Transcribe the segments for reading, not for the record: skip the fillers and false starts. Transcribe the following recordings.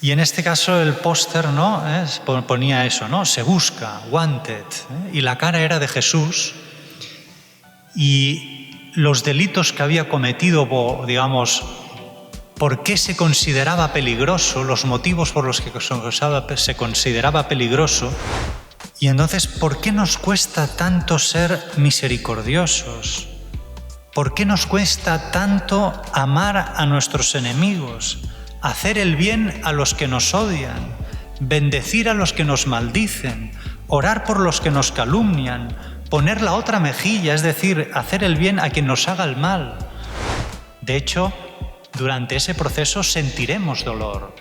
Y en este caso el póster, ¿no? Ponía eso, ¿no? Se busca, wanted. Y la cara era de Jesús. Y los delitos que había cometido, digamos, por qué se consideraba peligroso, los motivos por los que se consideraba peligroso. Y entonces, ¿por qué nos cuesta tanto ser misericordiosos? ¿Por qué nos cuesta tanto amar a nuestros enemigos? Hacer el bien a los que nos odian, bendecir a los que nos maldicen, orar por los que nos calumnian, poner la otra mejilla, es decir, hacer el bien a quien nos haga el mal. De hecho, durante ese proceso sentiremos dolor.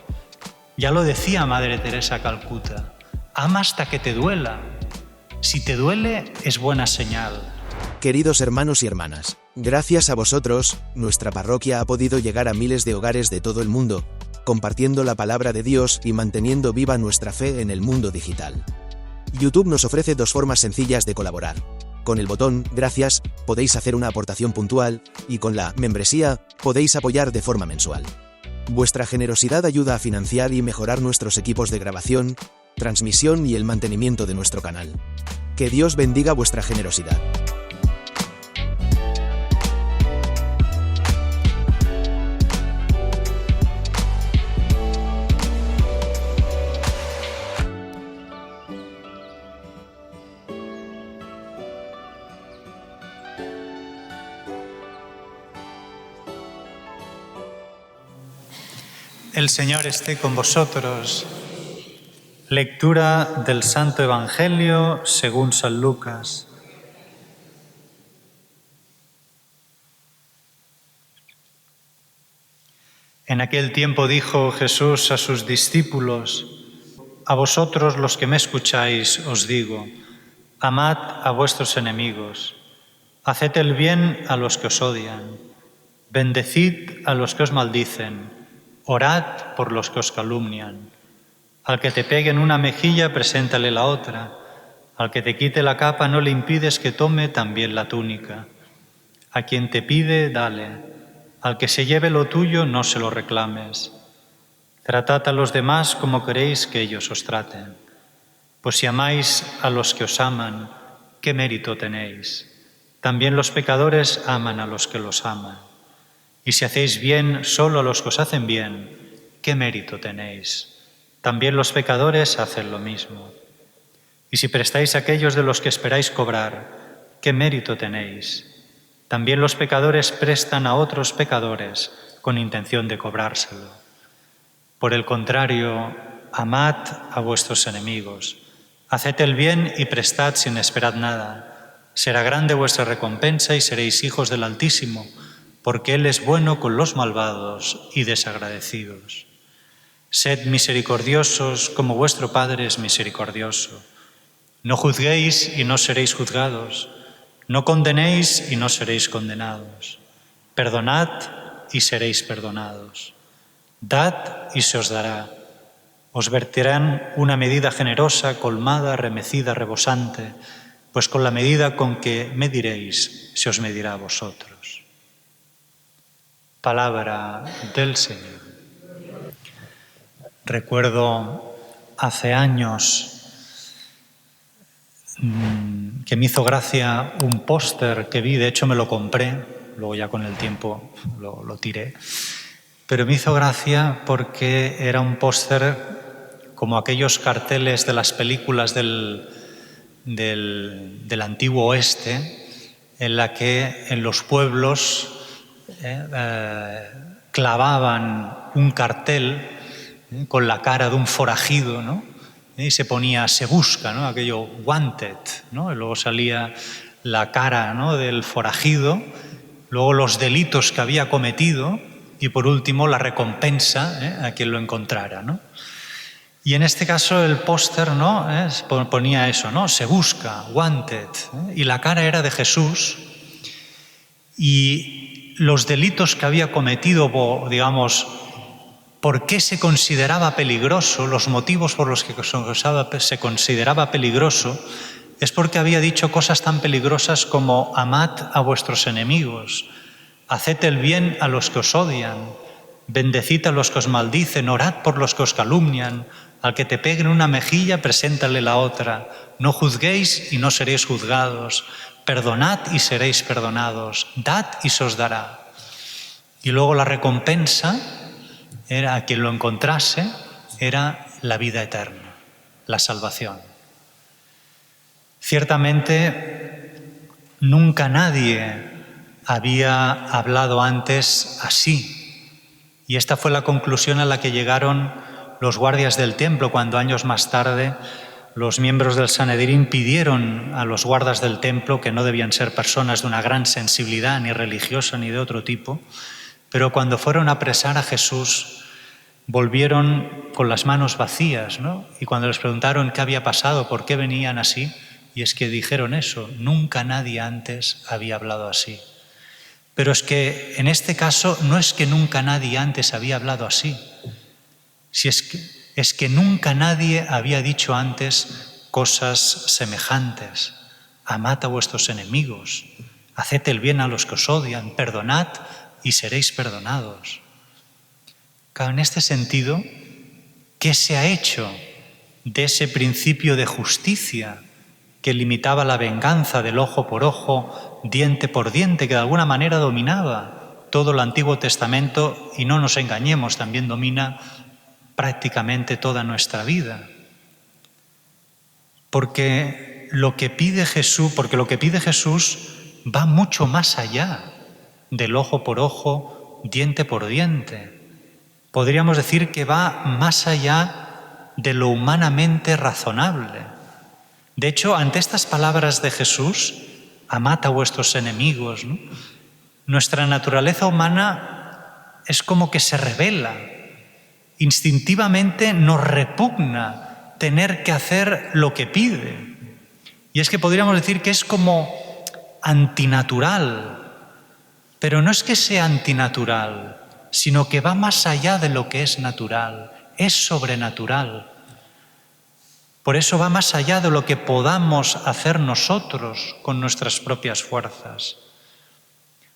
Ya lo decía Madre Teresa Calcuta, ama hasta que te duela. Si te duele, es buena señal. Queridos hermanos y hermanas, gracias a vosotros, nuestra parroquia ha podido llegar a miles de hogares de todo el mundo, compartiendo la palabra de Dios y manteniendo viva nuestra fe en el mundo digital. YouTube nos ofrece dos formas sencillas de colaborar. Con el botón Gracias podéis hacer una aportación puntual y con la membresía podéis apoyar de forma mensual. Vuestra generosidad ayuda a financiar y mejorar nuestros equipos de grabación, transmisión y el mantenimiento de nuestro canal. Que Dios bendiga vuestra generosidad. El Señor esté con vosotros. Lectura del Santo Evangelio según San Lucas. En aquel tiempo dijo Jesús a sus discípulos: a vosotros los que me escucháis os digo, amad a vuestros enemigos, haced el bien a los que os odian, bendecid a los que os maldicen, orad por los que os calumnian. Al que te pegue en una mejilla, preséntale la otra. Al que te quite la capa, no le impides que tome también la túnica. A quien te pide, dale. Al que se lleve lo tuyo, no se lo reclames. Tratad a los demás como queréis que ellos os traten. Pues si amáis a los que os aman, ¿qué mérito tenéis? También los pecadores aman a los que los aman. Y si hacéis bien solo a los que os hacen bien, ¿qué mérito tenéis? También los pecadores hacen lo mismo. Y si prestáis a aquellos de los que esperáis cobrar, ¿qué mérito tenéis? También los pecadores prestan a otros pecadores con intención de cobrárselo. Por el contrario, amad a vuestros enemigos, haced el bien y prestad sin esperar nada. Será grande vuestra recompensa y seréis hijos del Altísimo, porque Él es bueno con los malvados y desagradecidos. Sed misericordiosos como vuestro Padre es misericordioso. No juzguéis y no seréis juzgados. No condenéis y no seréis condenados. Perdonad y seréis perdonados. Dad y se os dará. Os verterán una medida generosa, colmada, remecida, rebosante, pues con la medida con que mediréis, se os medirá a vosotros. Palabra del Señor. Recuerdo hace años que me hizo gracia un póster que vi, de hecho me lo compré, luego ya con el tiempo lo tiré, pero me hizo gracia porque era un póster como aquellos carteles de las películas del antiguo oeste, en la que en los pueblos clavaban un cartel con la cara de un forajido, ¿no? Y se ponía se busca, ¿no? Aquello wanted, ¿no? Y luego salía la cara, ¿no? del forajido, luego los delitos que había cometido y por último la recompensa a quien lo encontrara, ¿no? Y en este caso el póster, ¿no? ponía eso, ¿no? Se busca, wanted, y la cara era de Jesús y los delitos que había cometido, digamos, ¿por qué se consideraba peligroso? Los motivos por los que se consideraba peligroso es porque había dicho cosas tan peligrosas como amad a vuestros enemigos, haced el bien a los que os odian, bendecid a los que os maldicen, orad por los que os calumnian, al que te peguen una mejilla, preséntale la otra, no juzguéis y no seréis juzgados, perdonad y seréis perdonados, dad y se os dará. Y luego la recompensa era a quien lo encontrase, era la vida eterna, la salvación. Ciertamente, nunca nadie había hablado antes así. Y esta fue la conclusión a la que llegaron los guardias del templo cuando años más tarde los miembros del Sanedrín pidieron a los guardas del templo, que no debían ser personas de una gran sensibilidad ni religiosa ni de otro tipo, pero cuando fueron a apresar a Jesús volvieron con las manos vacías, ¿no? Y cuando les preguntaron qué había pasado, por qué venían así, y es que dijeron eso, nunca nadie antes había hablado así. Pero es que en este caso no es que nunca nadie antes había hablado así, si es que nunca nadie había dicho antes cosas semejantes. Amad a vuestros enemigos, haced el bien a los que os odian, perdonad y seréis perdonados. Claro, en este sentido, ¿qué se ha hecho de ese principio de justicia que limitaba la venganza del ojo por ojo, diente por diente, que de alguna manera dominaba todo el Antiguo Testamento y no nos engañemos, también domina prácticamente toda nuestra vida? Porque lo que pide Jesús va mucho más allá del ojo por ojo, diente por diente. Podríamos decir que va más allá de lo humanamente razonable. De hecho, ante estas palabras de Jesús, amad a vuestros enemigos, ¿no? Nuestra naturaleza humana es como que se rebela. Instintivamente nos repugna tener que hacer lo que pide. Y es que podríamos decir que es como antinatural. Pero no es que sea antinatural, sino que va más allá de lo que es natural, es sobrenatural. Por eso va más allá de lo que podamos hacer nosotros con nuestras propias fuerzas.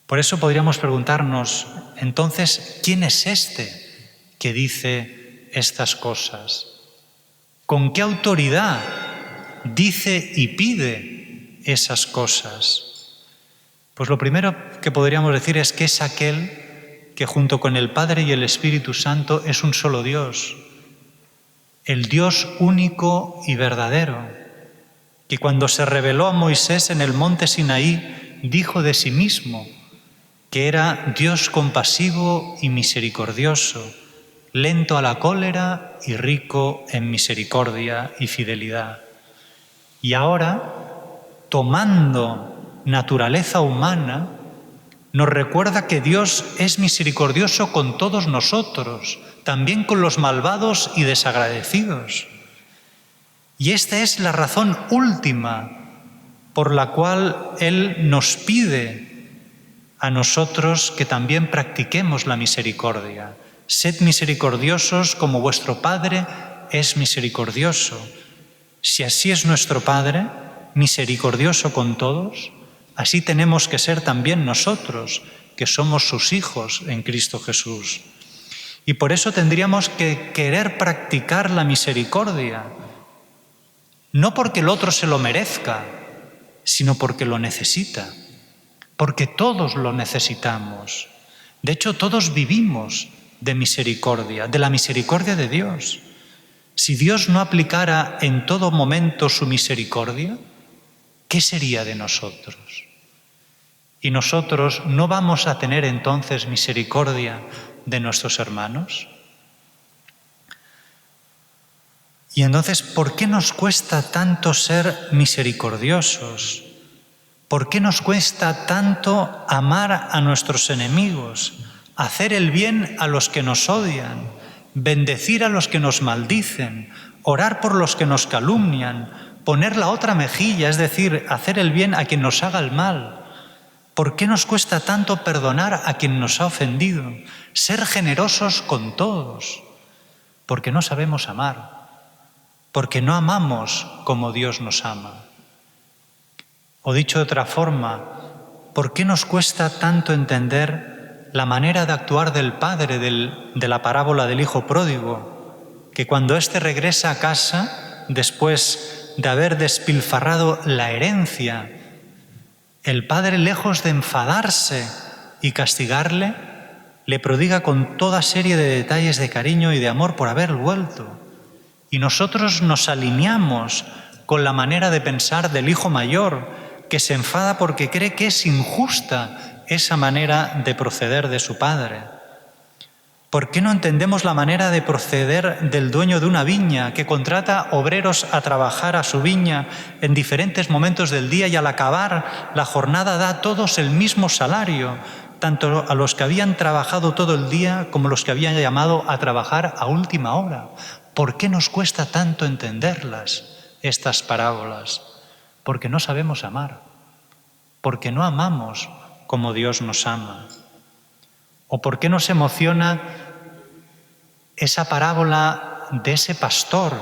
Por eso podríamos preguntarnos, entonces, ¿quién es este que dice estas cosas? ¿Con qué autoridad dice y pide esas cosas? Pues lo primero que podríamos decir es que es aquel que junto con el Padre y el Espíritu Santo es un solo Dios, el Dios único y verdadero, que cuando se reveló a Moisés en el monte Sinaí, dijo de sí mismo que era Dios compasivo y misericordioso, lento a la cólera y rico en misericordia y fidelidad. Y ahora, tomando naturaleza humana, nos recuerda que Dios es misericordioso con todos nosotros, también con los malvados y desagradecidos. Y esta es la razón última por la cual Él nos pide a nosotros que también practiquemos la misericordia. Sed misericordiosos como vuestro Padre es misericordioso. Si así es nuestro Padre, misericordioso con todos, así tenemos que ser también nosotros, que somos sus hijos en Cristo Jesús. Y por eso tendríamos que querer practicar la misericordia, no porque el otro se lo merezca, sino porque lo necesita, porque todos lo necesitamos. De hecho, todos vivimos de misericordia, de la misericordia de Dios. Si Dios no aplicara en todo momento su misericordia, ¿qué sería de nosotros? ¿Y nosotros no vamos a tener entonces misericordia de nuestros hermanos? Y entonces, ¿por qué nos cuesta tanto ser misericordiosos? ¿Por qué nos cuesta tanto amar a nuestros enemigos, hacer el bien a los que nos odian, bendecir a los que nos maldicen, orar por los que nos calumnian, poner la otra mejilla, es decir, hacer el bien a quien nos haga el mal? ¿Por qué nos cuesta tanto perdonar a quien nos ha ofendido? Ser generosos con todos. Porque no sabemos amar. Porque no amamos como Dios nos ama. O dicho de otra forma, ¿por qué nos cuesta tanto entender la manera de actuar del padre de la parábola del hijo pródigo, que cuando éste regresa a casa, después de haber despilfarrado la herencia, el padre, lejos de enfadarse y castigarle, le prodiga con toda serie de detalles de cariño y de amor por haber vuelto. Y nosotros nos alineamos con la manera de pensar del hijo mayor, que se enfada porque cree que es injusta esa manera de proceder de su padre. ¿Por qué no entendemos la manera de proceder del dueño de una viña, que contrata obreros a trabajar a su viña en diferentes momentos del día y al acabar la jornada da a todos el mismo salario, tanto a los que habían trabajado todo el día como a los que habían llamado a trabajar a última hora? ¿Por qué nos cuesta tanto entenderlas, estas parábolas? Porque no sabemos amar, porque no amamos como Dios nos ama. ¿O por qué nos emociona esa parábola de ese pastor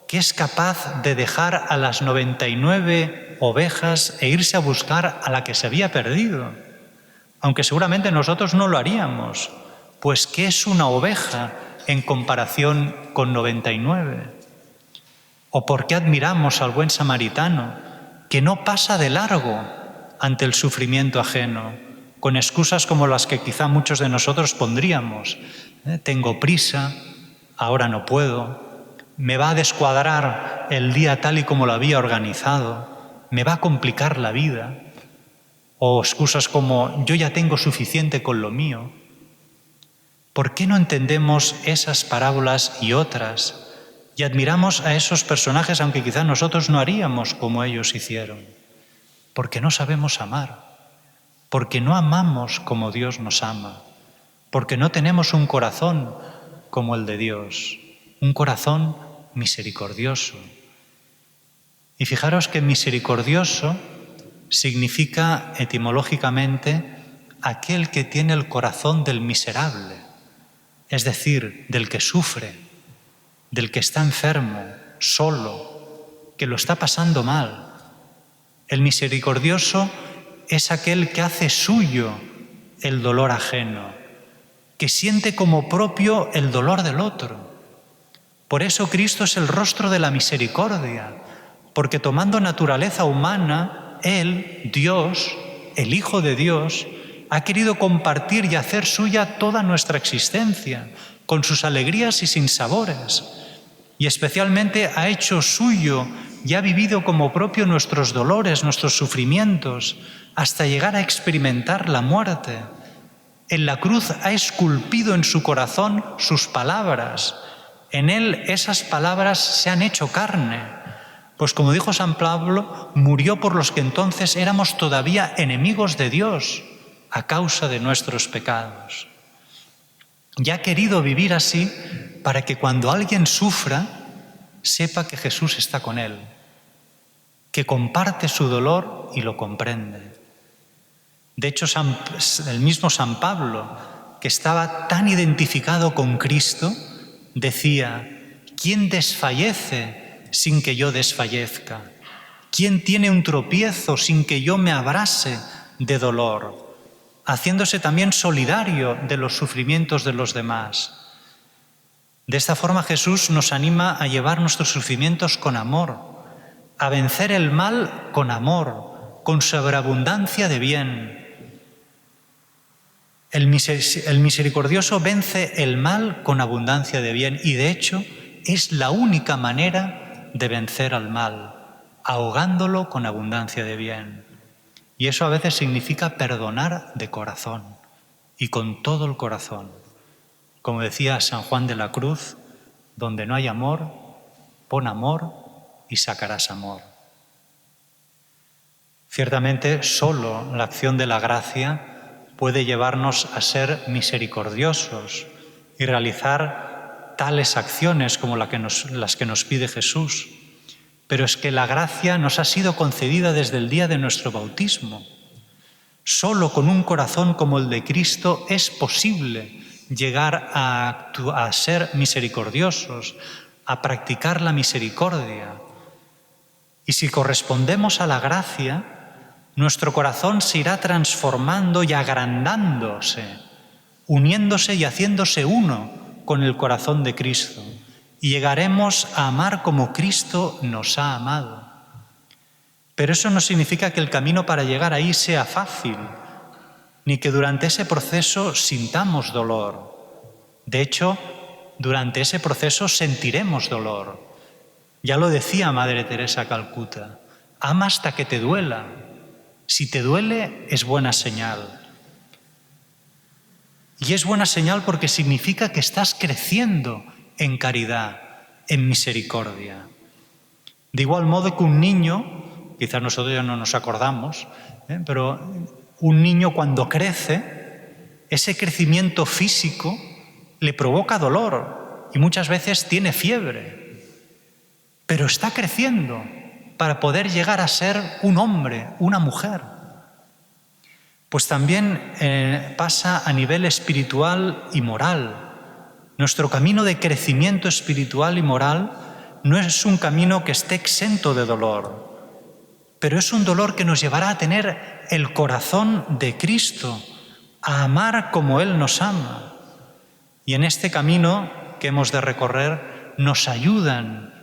que es capaz de dejar a las 99 ovejas e irse a buscar a la que se había perdido? Aunque seguramente nosotros no lo haríamos, pues ¿qué es una oveja en comparación con 99? ¿O por qué admiramos al buen samaritano, que no pasa de largo ante el sufrimiento ajeno, con excusas como las que quizá muchos de nosotros pondríamos? Tengo prisa, ahora no puedo, me va a descuadrar el día tal y como lo había organizado, me va a complicar la vida. O excusas como yo ya tengo suficiente con lo mío. ¿Por qué no entendemos esas parábolas y otras y admiramos a esos personajes, aunque quizá nosotros no haríamos como ellos hicieron? Porque no sabemos amar, porque no amamos como Dios nos ama, porque no tenemos un corazón como el de Dios, un corazón misericordioso. Y fijaros que misericordioso significa etimológicamente aquel que tiene el corazón del miserable, es decir, del que sufre, del que está enfermo, solo, que lo está pasando mal. El misericordioso es aquel que hace suyo el dolor ajeno, que siente como propio el dolor del otro. Por eso Cristo es el rostro de la misericordia, porque tomando naturaleza humana, Él, Dios, el Hijo de Dios, ha querido compartir y hacer suya toda nuestra existencia, con sus alegrías y sinsabores, y especialmente ha hecho suyo y ha vivido como propio nuestros dolores, nuestros sufrimientos, hasta llegar a experimentar la muerte. En la cruz ha esculpido en su corazón sus palabras. En Él esas palabras se han hecho carne. Pues como dijo San Pablo, murió por los que entonces éramos todavía enemigos de Dios a causa de nuestros pecados. Y ha querido vivir así para que cuando alguien sufra, sepa que Jesús está con él, que comparte su dolor y lo comprende. De hecho, el mismo San Pablo, que estaba tan identificado con Cristo, decía: ¿quién desfallece sin que yo desfallezca? ¿Quién tiene un tropiezo sin que yo me abrase de dolor? Haciéndose también solidario de los sufrimientos de los demás. De esta forma Jesús nos anima a llevar nuestros sufrimientos con amor, a vencer el mal con amor, con sobreabundancia de bien. El misericordioso vence el mal con abundancia de bien y de hecho es la única manera de vencer al mal, ahogándolo con abundancia de bien. Y eso a veces significa perdonar de corazón y con todo el corazón. Como decía San Juan de la Cruz, donde no hay amor, pon amor y sacarás amor. Ciertamente, solo la acción de la gracia puede llevarnos a ser misericordiosos y realizar tales acciones como las que nos pide Jesús. Pero es que la gracia nos ha sido concedida desde el día de nuestro bautismo. Solo con un corazón como el de Cristo es posible llegar a ser misericordiosos, a practicar la misericordia. Y si correspondemos a la gracia, nuestro corazón se irá transformando y agrandándose uniéndose y haciéndose uno con el corazón de Cristo, y llegaremos a amar como Cristo nos ha amado. Pero eso no significa que el camino para llegar ahí sea fácil, ni que durante ese proceso sintamos dolor. De hecho, durante ese proceso sentiremos dolor. Ya lo decía Madre Teresa Calcuta, ama hasta que te duela. Si te duele, es buena señal. Y es buena señal porque significa que estás creciendo en caridad, en misericordia. De igual modo que un niño, quizás nosotros ya no nos acordamos, pero un niño cuando crece, ese crecimiento físico le provoca dolor y muchas veces tiene fiebre, pero está creciendo para poder llegar a ser un hombre, una mujer. Pues también pasa a nivel espiritual y moral. Nuestro camino de crecimiento espiritual y moral no es un camino que esté exento de dolor, pero es un dolor que nos llevará a tener el corazón de Cristo, a amar como Él nos ama. Y en este camino que hemos de recorrer nos ayudan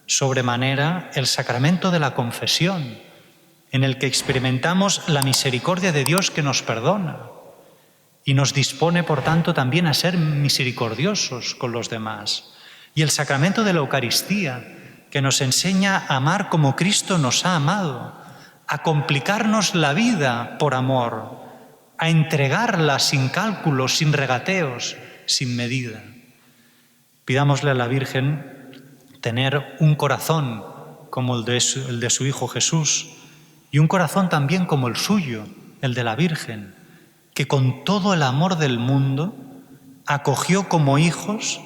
sobremanera el sacramento de la confesión, en el que experimentamos la misericordia de Dios que nos perdona y nos dispone, por tanto, también a ser misericordiosos con los demás. Y el sacramento de la Eucaristía, que nos enseña a amar como Cristo nos ha amado, a complicarnos la vida por amor, a entregarla sin cálculos, sin regateos, sin medida. Pidámosle a la Virgen tener un corazón como el de su Hijo Jesús, y un corazón también como el suyo, el de la Virgen, que con todo el amor del mundo acogió como hijos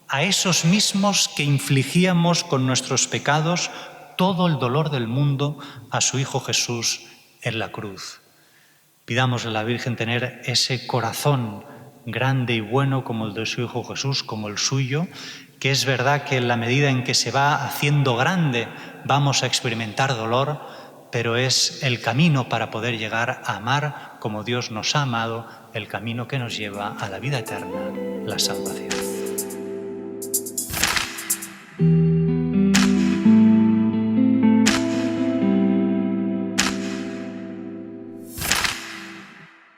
a esos mismos que infligíamos con nuestros pecados todo el dolor del mundo a su Hijo Jesús en la cruz. Pidámosle a la Virgen tener ese corazón grande y bueno como el de su Hijo Jesús, como el suyo, que es verdad que en la medida en que se va haciendo grande vamos a experimentar dolor, pero es el camino para poder llegar a amar como Dios nos ha amado, el camino que nos lleva a la vida eterna, la salvación.